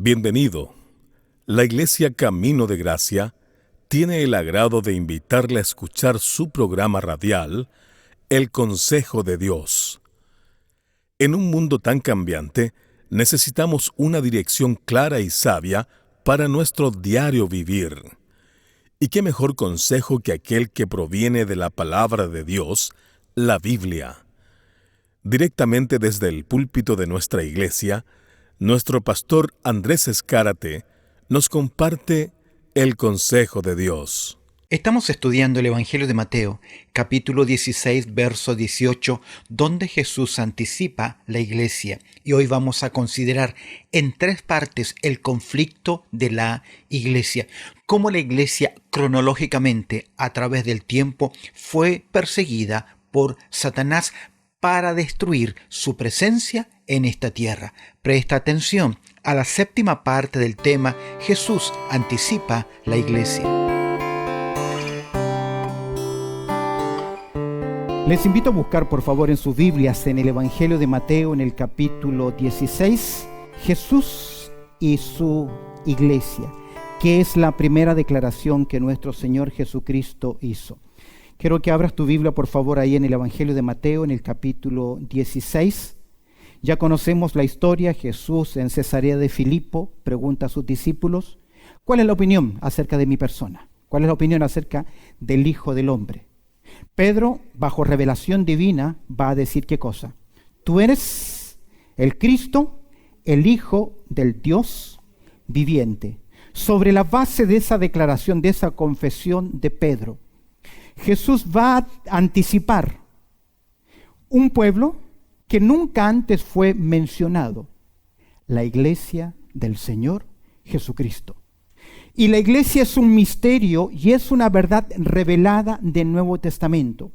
Bienvenido. La Iglesia Camino de Gracia tiene el agrado de invitarle a escuchar su programa radial, El Consejo de Dios. En un mundo tan cambiante, necesitamos una dirección clara y sabia para nuestro diario vivir. ¿Y qué mejor consejo que aquel que proviene de la palabra de Dios, la Biblia? Directamente desde el púlpito de nuestra iglesia, nuestro pastor Andrés Escárate nos comparte el consejo de Dios. Estamos estudiando el Evangelio de Mateo, capítulo 16, verso 18, donde Jesús anticipa la iglesia. Y hoy vamos a considerar en 3 partes el conflicto de la iglesia. Cómo la iglesia cronológicamente, a través del tiempo, fue perseguida por Satanás para destruir su presencia en esta tierra. Presta atención a la 7ª parte del tema. Jesús anticipa la iglesia. Les invito a buscar por favor en sus Biblias en el Evangelio de Mateo en el capítulo 16, Jesús y su iglesia, que es la primera declaración que nuestro Señor Jesucristo hizo. Quiero que abras tu Biblia por favor ahí en el Evangelio de Mateo en el capítulo 16. Ya conocemos la historia. Jesús en Cesarea de Filipo pregunta a sus discípulos: ¿cuál es la opinión acerca de mi persona? ¿Cuál es la opinión acerca del Hijo del Hombre? Pedro, bajo revelación divina, va a decir ¿qué cosa? Tú eres el Cristo, el Hijo del Dios viviente. Sobre la base de esa declaración, de esa confesión de Pedro, Jesús va a anticipar un pueblo que nunca antes fue mencionado: la iglesia del Señor Jesucristo. Y la iglesia es un misterio y es una verdad revelada del Nuevo Testamento.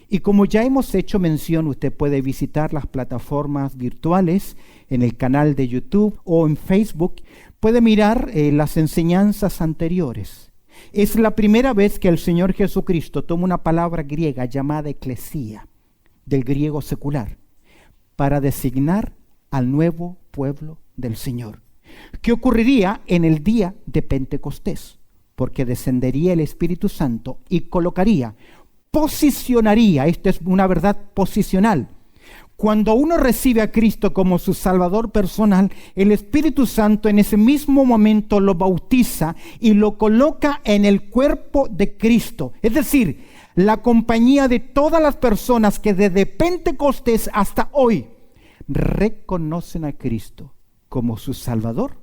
Y como ya hemos hecho mención, usted puede visitar las plataformas virtuales en el canal de YouTube o en Facebook. Puede mirar las enseñanzas anteriores. Es la primera vez que el Señor Jesucristo toma una palabra griega llamada eclesía, del griego secular, para designar al nuevo pueblo del Señor. ¿Qué ocurriría en el día de Pentecostés? Porque descendería el Espíritu Santo y posicionaría, esto es una verdad posicional. Cuando uno recibe a Cristo como su Salvador personal, el Espíritu Santo en ese mismo momento lo bautiza y lo coloca en el cuerpo de Cristo. Es decir, la compañía de todas las personas que desde Pentecostés hasta hoy reconocen a Cristo como su Salvador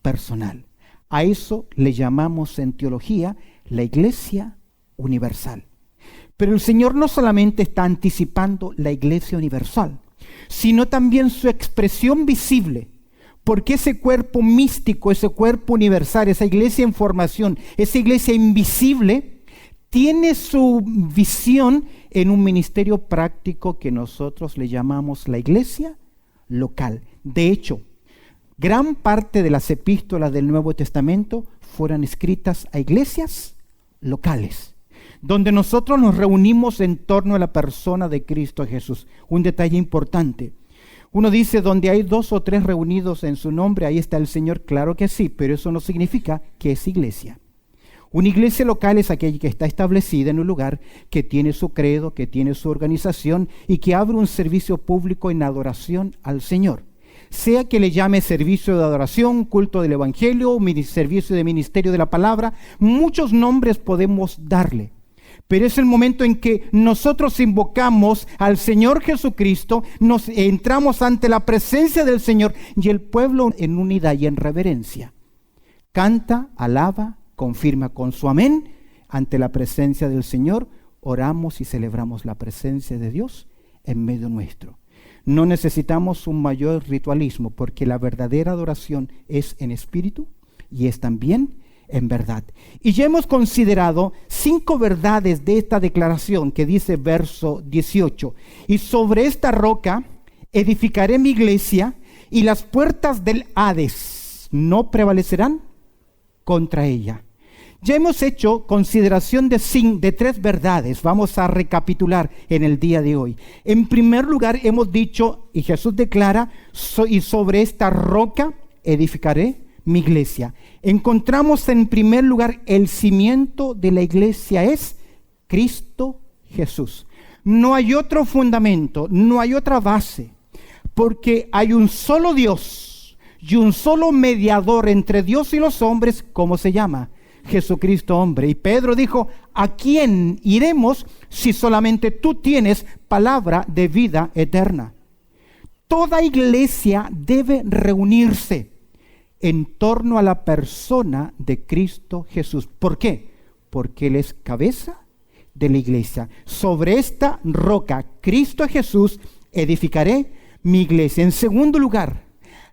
personal. A eso le llamamos en teología la Iglesia Universal. Pero el Señor no solamente está anticipando la Iglesia Universal, sino también su expresión visible, porque ese cuerpo místico, ese cuerpo universal, esa iglesia en formación, esa iglesia invisible, tiene su visión en un ministerio práctico que nosotros le llamamos la iglesia local. De hecho, gran parte de las epístolas del Nuevo Testamento fueron escritas a iglesias locales, donde nosotros nos reunimos en torno a la persona de Cristo Jesús. Un detalle importante. Uno dice, donde hay 2 o 3 reunidos en su nombre, ahí está el Señor. Claro que sí, pero eso no significa que es iglesia. Una iglesia local es aquella que está establecida en un lugar, que tiene su credo, que tiene su organización y que abre un servicio público en adoración al Señor. Sea que le llame servicio de adoración, culto del evangelio, servicio de ministerio de la palabra, muchos nombres podemos darle. Pero es el momento en que nosotros invocamos al Señor Jesucristo, nos entramos ante la presencia del Señor y el pueblo en unidad y en reverencia canta, alaba, confirma con su amén ante la presencia del Señor. Oramos y celebramos la presencia de Dios en medio nuestro. No necesitamos un mayor ritualismo, porque la verdadera adoración es en espíritu y es también en verdad. Y ya hemos considerado 5 verdades de esta declaración que dice verso 18: y sobre esta roca edificaré mi iglesia, y las puertas del Hades no prevalecerán contra ella. Ya hemos hecho consideración de 3 verdades. Vamos a recapitular en el día de hoy. En primer lugar hemos dicho, y Jesús declara, y sobre esta roca edificaré mi iglesia. Encontramos en primer lugar el cimiento de la iglesia es Cristo Jesús. No hay otro fundamento, no hay otra base, porque hay un solo Dios y un solo mediador entre Dios y los hombres. ¿Cómo se llama? Jesucristo hombre. Y Pedro dijo: ¿a quién iremos si solamente tú tienes palabra de vida eterna? Toda iglesia debe reunirse en torno a la persona de Cristo Jesús. ¿Por qué? Porque Él es cabeza de la iglesia. Sobre esta roca, Cristo Jesús, edificaré mi iglesia. En segundo lugar,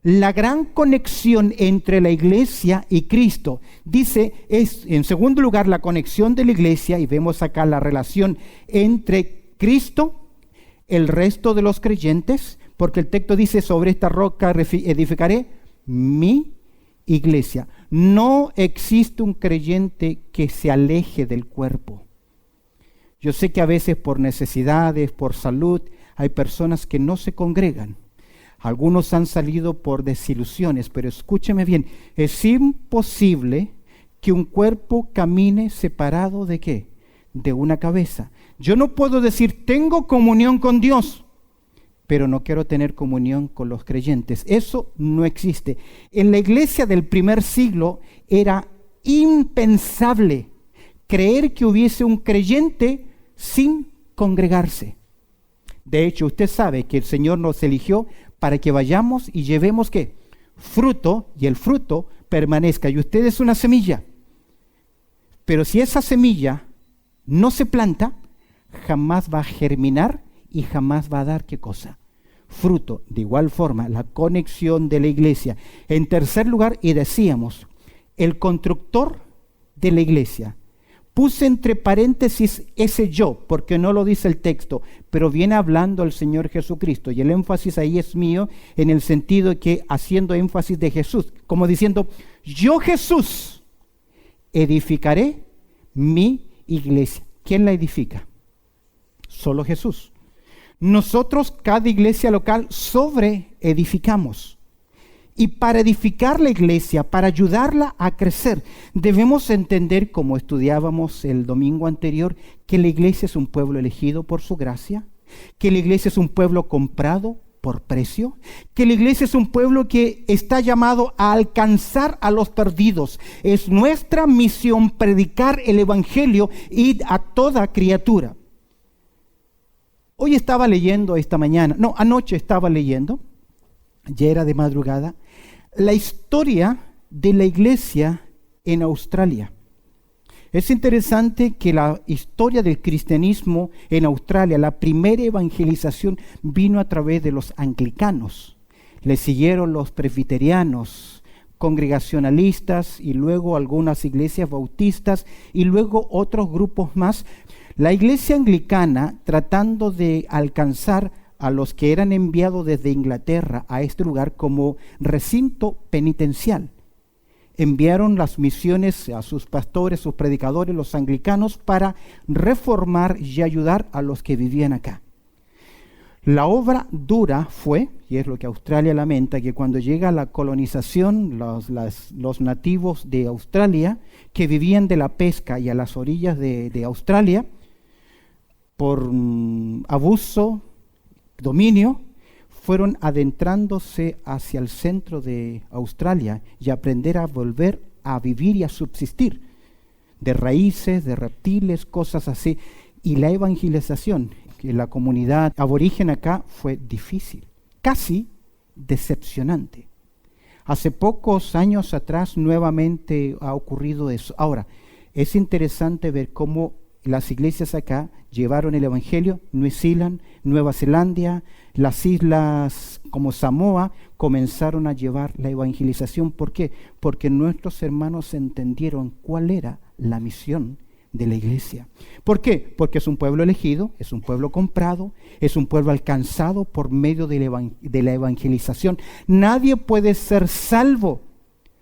la gran conexión entre la iglesia y Cristo. Dice, es en segundo lugar la conexión de la iglesia, y vemos acá la relación entre Cristo, el resto de los creyentes, porque el texto dice: sobre esta roca edificaré mi iglesia. No existe un creyente que se aleje del cuerpo. Yo sé que a veces por necesidades, por salud, hay personas que no se congregan. Algunos han salido por desilusiones, pero escúcheme bien, es imposible que un cuerpo camine separado ¿de qué? De una cabeza. Yo no puedo decir: tengo comunión con Dios, pero no quiero tener comunión con los creyentes. Eso no existe. En la iglesia del primer siglo era impensable creer que hubiese un creyente sin congregarse. De hecho, usted sabe que el Señor nos eligió para que vayamos y llevemos ¿qué? Fruto, y el fruto permanezca. Y usted es una semilla. Pero si esa semilla no se planta, jamás va a germinar y jamás va a dar ¿qué cosa? Fruto. De igual forma, la conexión de la iglesia. En tercer lugar, y decíamos, el constructor de la iglesia. Puse entre paréntesis ese yo, porque no lo dice el texto, pero viene hablando el Señor Jesucristo, y el énfasis ahí es mío, en el sentido de que haciendo énfasis de Jesús, como diciendo: yo, Jesús, edificaré mi iglesia. ¿Quién la edifica? Solo Jesús. Nosotros, cada iglesia local, sobre edificamos. Y para edificar la iglesia, para ayudarla a crecer, debemos entender, como estudiábamos el domingo anterior, que la iglesia es un pueblo elegido por su gracia, que la iglesia es un pueblo comprado por precio, que la iglesia es un pueblo que está llamado a alcanzar a los perdidos. Es nuestra misión predicar el evangelio y a toda criatura. Hoy estaba leyendo anoche estaba leyendo, ya era de madrugada, la historia de la iglesia en Australia. Es interesante que la historia del cristianismo en Australia, la primera evangelización vino a través de los anglicanos. Le siguieron los presbiterianos, congregacionalistas y luego algunas iglesias bautistas y luego otros grupos más. La iglesia anglicana, tratando de alcanzar a los que eran enviados desde Inglaterra a este lugar como recinto penitencial, enviaron las misiones a sus pastores, sus predicadores, los anglicanos, para reformar y ayudar a los que vivían acá. La obra dura fue, y es lo que Australia lamenta, que cuando llega la colonización, los nativos de Australia, que vivían de la pesca y a las orillas de Australia, por abuso, dominio, fueron adentrándose hacia el centro de Australia y aprender a volver a vivir y a subsistir de raíces, de reptiles, cosas así. Y la evangelización en la comunidad aborigen acá fue difícil, casi decepcionante. Hace pocos años atrás nuevamente ha ocurrido eso. Ahora, es interesante ver cómo las iglesias acá llevaron el evangelio. New Zealand, Nueva Zelanda, las islas como Samoa comenzaron a llevar la evangelización. ¿Por qué? Porque nuestros hermanos entendieron cuál era la misión de la iglesia. ¿Por qué? Porque es un pueblo elegido, es un pueblo comprado, es un pueblo alcanzado por medio de la evangelización. Nadie puede ser salvo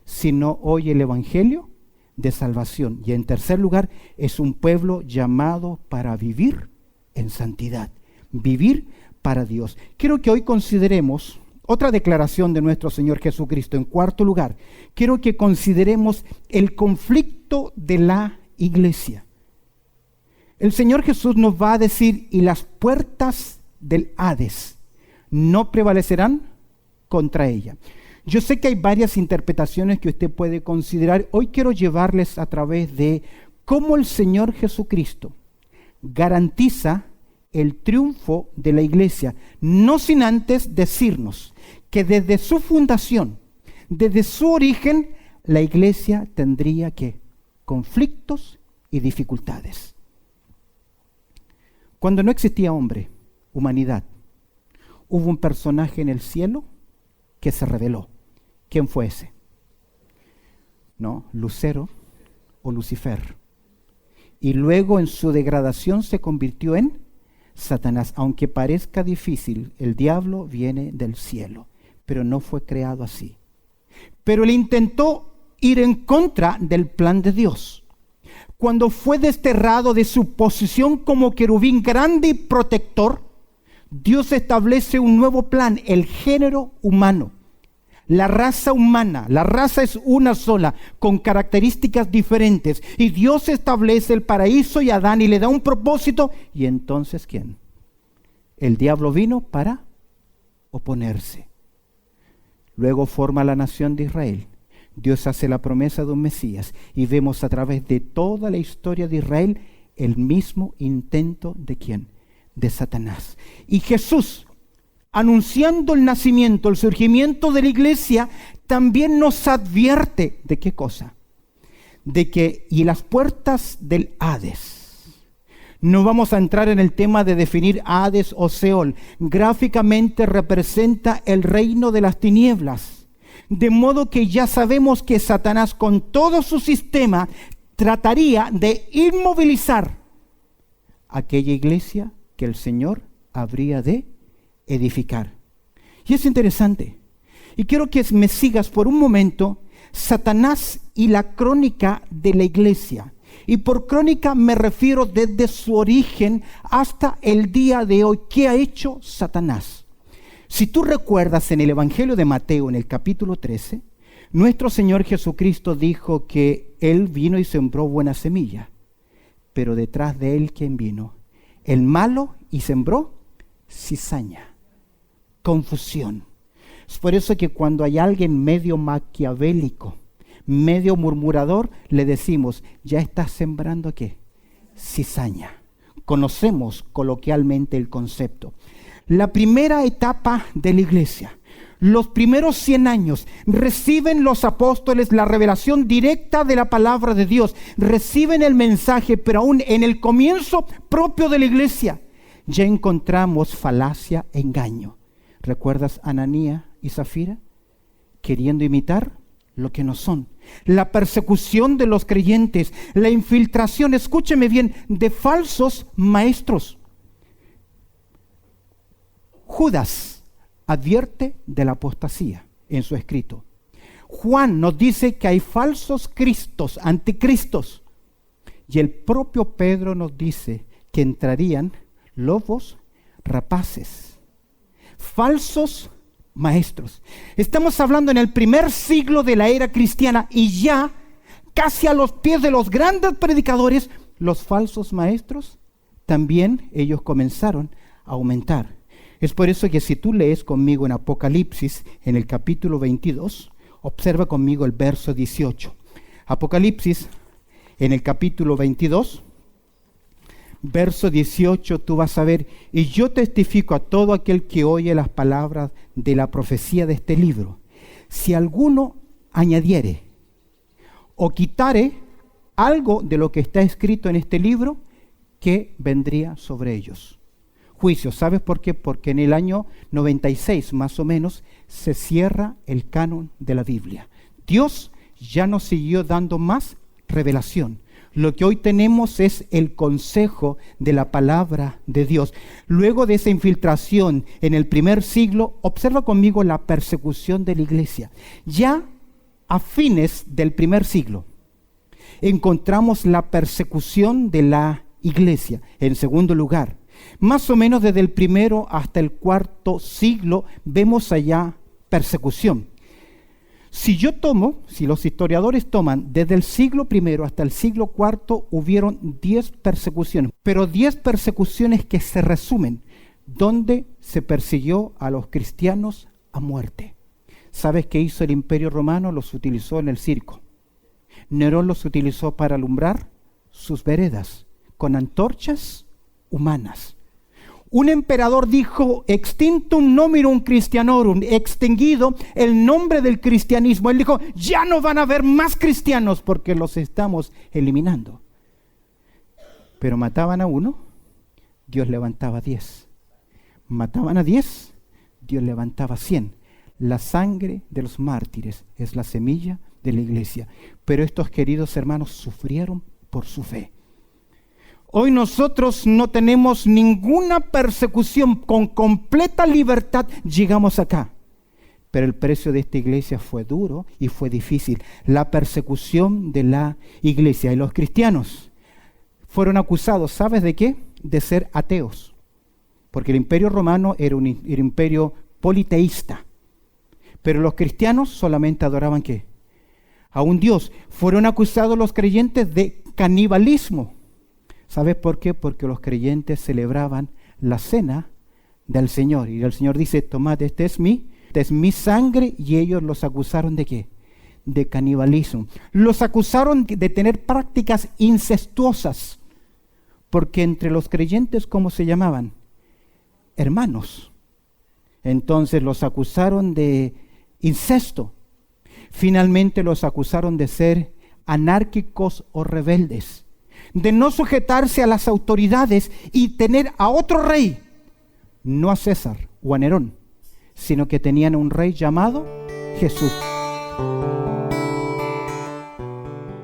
si no oye el evangelio de salvación. Y en tercer lugar, es un pueblo llamado para vivir en santidad, vivir para Dios. Quiero que hoy consideremos Otra declaración de nuestro Señor Jesucristo. En cuarto lugar, quiero que consideremos el conflicto de la iglesia. El Señor Jesús nos va a decir, y las puertas del Hades no prevalecerán contra ella. Yo sé que hay varias interpretaciones que usted puede considerar. Hoy quiero llevarles a través de cómo el Señor Jesucristo garantiza el triunfo de la iglesia, no sin antes decirnos que desde su fundación, desde su origen, la iglesia tendría que conflictos y dificultades. Cuando no existía hombre, humanidad, hubo un personaje en el cielo que se reveló. ¿Quién fue ese? No, Lucero o Lucifer. Y luego en su degradación se convirtió en Satanás. Aunque parezca difícil, el diablo viene del cielo, pero no fue creado así. Pero él intentó ir en contra del plan de Dios. Cuando fue desterrado de su posición como querubín grande y protector, Dios establece un nuevo plan, el género humano. La raza humana, la raza es una sola, con características diferentes. Y Dios establece el paraíso y a Adán y le da un propósito. ¿Y entonces quién? El diablo vino para oponerse. Luego forma la nación de Israel. Dios hace la promesa de un Mesías. Y vemos a través de toda la historia de Israel el mismo intento de ¿quién? De Satanás. Y Jesús, anunciando el nacimiento, el surgimiento de la iglesia, también nos advierte de qué cosa, de que y las puertas del Hades. No vamos a entrar en el tema de definir Hades o Seol. Gráficamente representa el reino de las tinieblas, de modo que ya sabemos que Satanás con todo su sistema trataría de inmovilizar aquella iglesia que el Señor habría de edificar. Y es interesante, y quiero que me sigas por un momento, Satanás y la crónica de la iglesia. Y por crónica me refiero desde su origen hasta el día de hoy. ¿Qué ha hecho Satanás? Si tú recuerdas en el Evangelio de Mateo, en el capítulo 13, nuestro Señor Jesucristo dijo que Él vino y sembró buena semilla, pero detrás de Él, ¿quién vino? El malo, y sembró cizaña, confusión. Es por eso que cuando hay alguien medio maquiavélico, medio murmurador, le decimos, ya estás sembrando ¿qué? Cizaña. Conocemos coloquialmente el concepto. La primera etapa de la iglesia, los primeros 100 años, reciben los apóstoles la revelación directa de la palabra de Dios, reciben el mensaje, pero aún en el comienzo propio de la iglesia, ya encontramos falacia, engaño. ¿Recuerdas Ananías y Zafira? Queriendo imitar lo que no son. La persecución de los creyentes, la infiltración, escúcheme bien, de falsos maestros. Judas advierte de la apostasía en su escrito. Juan nos dice que hay falsos cristos, anticristos. Y el propio Pedro nos dice que entrarían lobos rapaces, falsos maestros. Estamos hablando en el primer siglo de la era cristiana y ya casi a los pies de los grandes predicadores, los falsos maestros también ellos comenzaron a aumentar. Es por eso que si tú lees conmigo en Apocalipsis, en el capítulo 22, observa conmigo el verso 18. Apocalipsis, en el capítulo 22, verso 18, tú vas a ver, y yo testifico a todo aquel que oye las palabras de la profecía de este libro. Si alguno añadiere o quitare algo de lo que está escrito en este libro, ¿qué vendría sobre ellos? Juicio. ¿Sabes por qué? Porque en el año 96 más o menos se cierra el canon de la Biblia. Dios ya nos siguió dando más revelación. Lo que hoy tenemos es el consejo de la palabra de Dios. Luego de esa infiltración en el primer siglo, observa conmigo la persecución de la iglesia. Ya a fines del primer siglo encontramos la persecución de la iglesia. En segundo lugar, Más o menos desde el primero hasta el cuarto siglo vemos allá persecución. Si los historiadores toman desde el siglo I hasta el siglo IV, hubieron 10 persecuciones, pero 10 persecuciones que se resumen, donde se persiguió a los cristianos a muerte. ¿Sabes qué hizo el Imperio Romano? Los utilizó en el circo. Nerón los utilizó para alumbrar sus veredas con antorchas humanas. Un emperador dijo, extinctum nominum Christianorum, extinguido el nombre del cristianismo. Él dijo, ya no van a haber más cristianos porque los estamos eliminando. Pero mataban a uno, Dios levantaba 10. Mataban a 10, Dios levantaba 100. La sangre de los mártires es la semilla de la iglesia. Pero estos queridos hermanos sufrieron por su fe. Hoy nosotros no tenemos ninguna persecución, con completa libertad llegamos acá. Pero el precio de esta iglesia fue duro y fue difícil. La persecución de la iglesia. Y los cristianos fueron acusados, ¿sabes de qué? De ser ateos. Porque el Imperio Romano era un imperio politeísta. Pero los cristianos solamente adoraban ¿qué? A un Dios. Fueron acusados los creyentes de canibalismo. ¿Sabes por qué? Porque los creyentes celebraban la cena del Señor. Y el Señor dice, tomad, esta es mi sangre. Y ellos los acusaron ¿de qué? De canibalismo. Los acusaron de tener prácticas incestuosas. Porque entre los creyentes, ¿cómo se llamaban? Hermanos. Entonces los acusaron de incesto. Finalmente los acusaron de ser anárquicos o rebeldes, de no sujetarse a las autoridades y tener a otro rey, no a César o a Nerón, sino que tenían un rey llamado Jesús.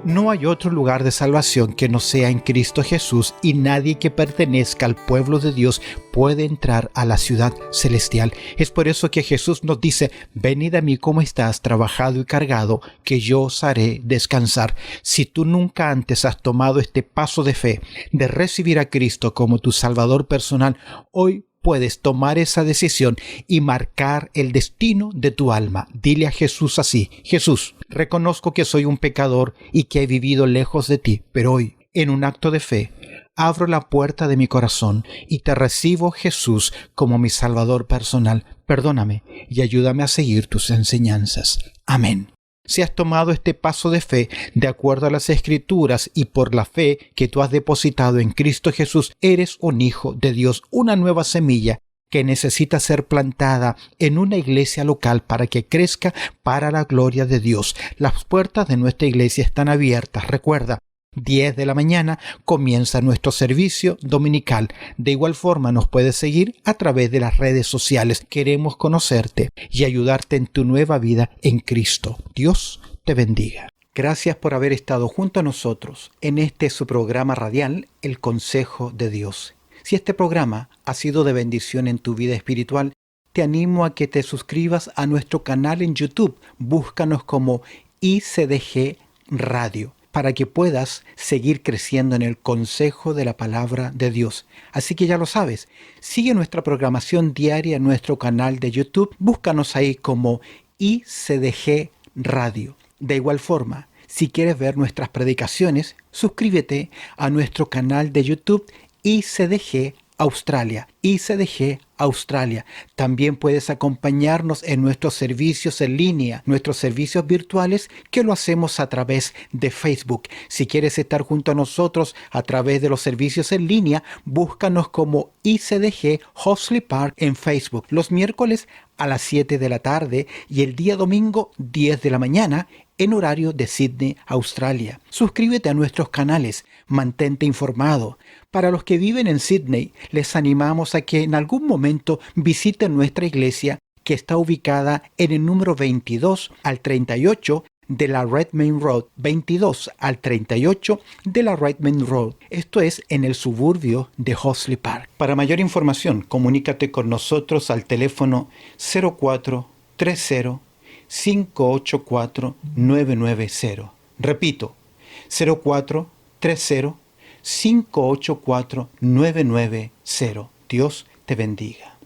No hay otro lugar de salvación que no sea en Cristo Jesús, y nadie que pertenezca al pueblo de Dios puede entrar a la ciudad celestial. Es por eso que Jesús nos dice, venid a mí como estás, trabajado y cargado, que yo os haré descansar. Si tú nunca antes has tomado este paso de fe, de recibir a Cristo como tu Salvador personal, hoy puedes tomar esa decisión y marcar el destino de tu alma. Dile a Jesús así, Jesús, reconozco que soy un pecador y que he vivido lejos de ti, pero hoy, en un acto de fe, abro la puerta de mi corazón y te recibo, Jesús, como mi Salvador personal. Perdóname y ayúdame a seguir tus enseñanzas. Amén. Si has tomado este paso de fe de acuerdo a las Escrituras y por la fe que tú has depositado en Cristo Jesús, eres un hijo de Dios, una nueva semilla que necesita ser plantada en una iglesia local para que crezca para la gloria de Dios. Las puertas de nuestra iglesia están abiertas. Recuerda, 10 de la mañana comienza nuestro servicio dominical. De igual forma nos puedes seguir a través de las redes sociales. Queremos conocerte y ayudarte en tu nueva vida en Cristo. Dios te bendiga. Gracias por haber estado junto a nosotros en este su programa radial, El Consejo de Dios. Si este programa ha sido de bendición en tu vida espiritual, te animo a que te suscribas a nuestro canal en YouTube. Búscanos como ICDG Radio, para que puedas seguir creciendo en el consejo de la palabra de Dios. Así que ya lo sabes, sigue nuestra programación diaria en nuestro canal de YouTube. Búscanos ahí como ICDG Radio. De igual forma, si quieres ver nuestras predicaciones, suscríbete a nuestro canal de YouTube ICDG Australia. ICDG Australia. También puedes acompañarnos en nuestros servicios en línea, nuestros servicios virtuales, que lo hacemos a través de Facebook. Si quieres estar junto a nosotros a través de los servicios en línea, búscanos como ICDG Hoxley Park en Facebook. Los miércoles a las 7 de la tarde y el día domingo 10 de la mañana en horario de Sydney, Australia. Suscríbete a nuestros canales, mantente informado. Para los que viven en Sydney, les animamos a que en algún momento visiten nuestra iglesia, que está ubicada en el número 22 al 38 de la Redmayne Road, 22 al 38 de la Redmayne Road. Esto es en el suburbio de Hoxley Park. Para mayor información, comunícate con nosotros al teléfono 0430 584 990. Repito, 0430 584-990. Dios te bendiga.